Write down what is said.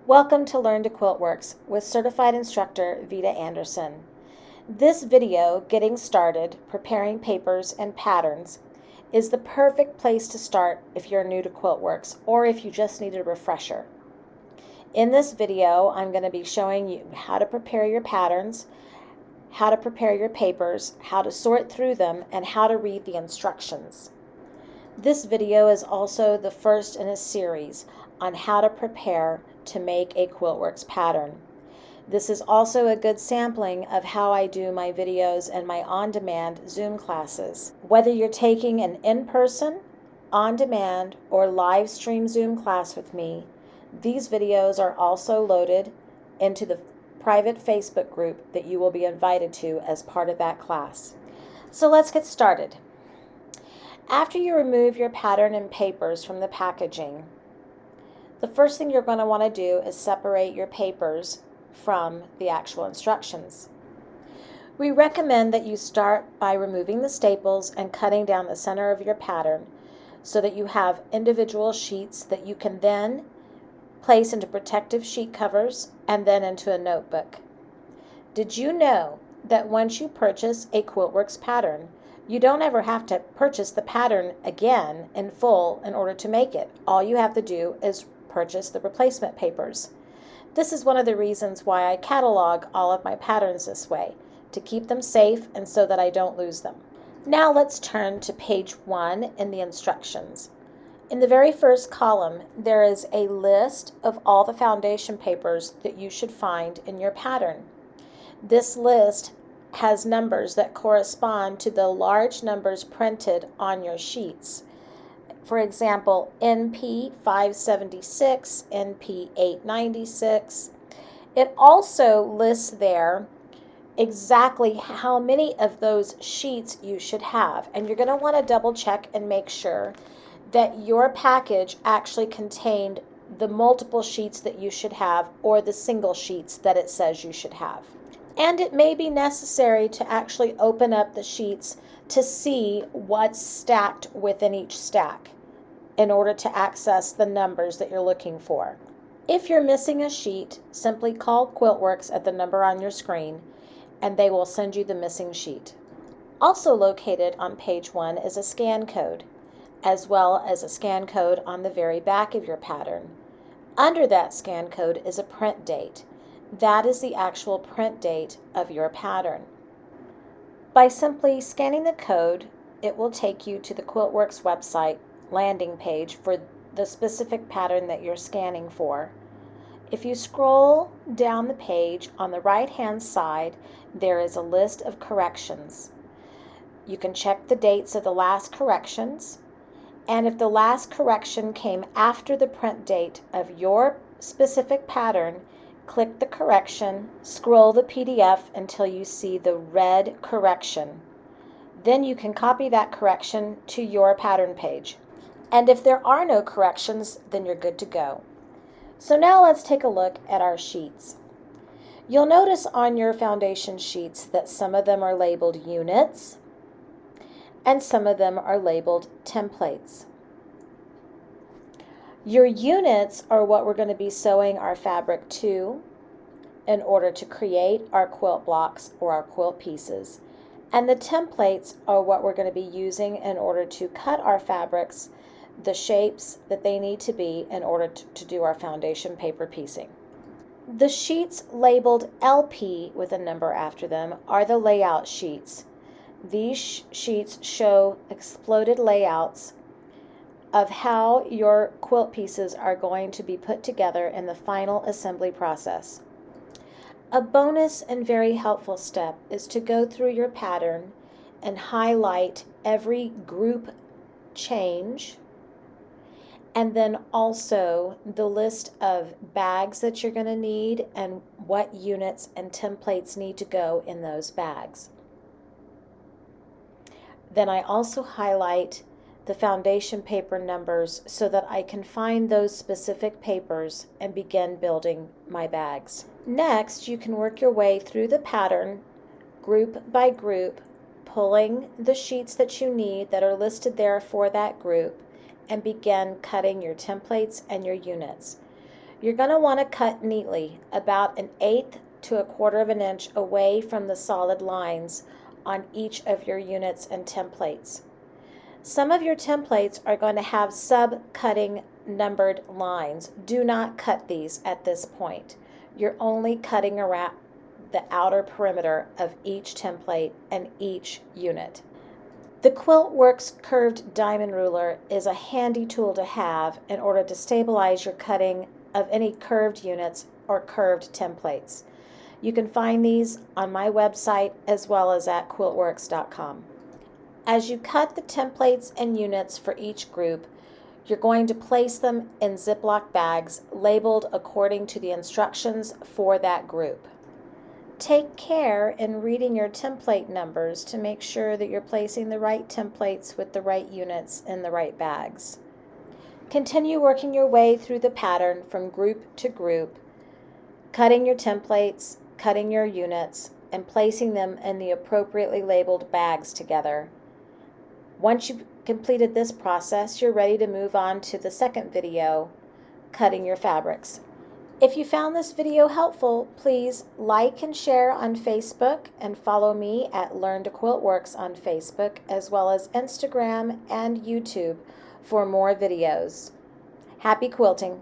Welcome to Learn to Quiltworx with certified instructor Vita Anderson. This video, Getting Started, Preparing Papers and Patterns, is the perfect place to start if you're new to Quiltworx or if you just need a refresher. In this video, I'm going to be showing you how to prepare your patterns, how to prepare your papers, how to sort through them, and how to read the instructions. This video is also the first in a series on how to prepare to make a Quiltworx pattern. This is also a good sampling of how I do my videos and my on-demand Zoom classes. Whether you're taking an in-person, on-demand, or live stream Zoom class with me, these videos are also loaded into the private Facebook group that you will be invited to as part of that class. So let's get started. After you remove your pattern and papers from the packaging, the first thing you're going to want to do is separate your papers from the actual instructions. We recommend that you start by removing the staples and cutting down the center of your pattern so that you have individual sheets that you can then place into protective sheet covers and then into a notebook. Did you know that once you purchase a Quiltworx pattern, you don't ever have to purchase the pattern again in full in order to make it? All you have to do is purchase the replacement papers. This is one of the reasons why I catalog all of my patterns this way, to keep them safe and so that I don't lose them. Now let's turn to page 1 in the instructions. In the very first column, there is a list of all the foundation papers that you should find in your pattern. This list has numbers that correspond to the large numbers printed on your sheets. For example, NP 576, NP 896. It also lists there exactly how many of those sheets you should have. And you're going to want to double check and make sure that your package actually contained the multiple sheets that you should have or the single sheets that it says you should have. And it may be necessary to actually open up the sheets to see what's stacked within each stack in order to access the numbers that you're looking for. If you're missing a sheet, simply call Quiltworx at the number on your screen and they will send you the missing sheet. Also located on page 1 is a scan code, as well as a scan code on the very back of your pattern. Under that scan code is a print date. That is the actual print date of your pattern. By simply scanning the code, it will take you to the Quiltworx website landing page for the specific pattern that you're scanning for. If you scroll down the page, on the right-hand side, there is a list of corrections. You can check the dates of the last corrections, and if the last correction came after the print date of your specific pattern, click the correction, scroll the PDF until you see the red correction. Then you can copy that correction to your pattern page. And if there are no corrections, then you're good to go. So now let's take a look at our sheets. You'll notice on your foundation sheets that some of them are labeled units and some of them are labeled templates. Your units are what we're going to be sewing our fabric to in order to create our quilt blocks or our quilt pieces. And the templates are what we're going to be using in order to cut our fabrics the shapes that they need to be in order to do our foundation paper piecing. The sheets labeled LP with a number after them are the layout sheets. These sheets show exploded layouts of how your quilt pieces are going to be put together in the final assembly process. A bonus and very helpful step is to go through your pattern and highlight every group change, and then also the list of bags that you're going to need and what units and templates need to go in those bags. Then I also highlight the foundation paper numbers so that I can find those specific papers and begin building my bags. Next, you can work your way through the pattern group by group, pulling the sheets that you need that are listed there for that group and begin cutting your templates and your units. You're going to want to cut neatly, about 1/8 to 1/4 of an inch away from the solid lines on each of your units and templates. Some of your templates are going to have sub-cutting numbered lines. Do not cut these at this point. You're only cutting around the outer perimeter of each template and each unit. The Quiltworx curved diamond ruler is a handy tool to have in order to stabilize your cutting of any curved units or curved templates. You can find these on my website as well as at quiltworx.com. As you cut the templates and units for each group, you're going to place them in Ziploc bags labeled according to the instructions for that group. Take care in reading your template numbers to make sure that you're placing the right templates with the right units in the right bags. Continue working your way through the pattern from group to group, cutting your templates, cutting your units, and placing them in the appropriately labeled bags together. Once you've completed this process, you're ready to move on to the second video, cutting your fabrics. If you found this video helpful, please like and share on Facebook and follow me at Learn to Quiltworx on Facebook as well as Instagram and YouTube for more videos. Happy quilting!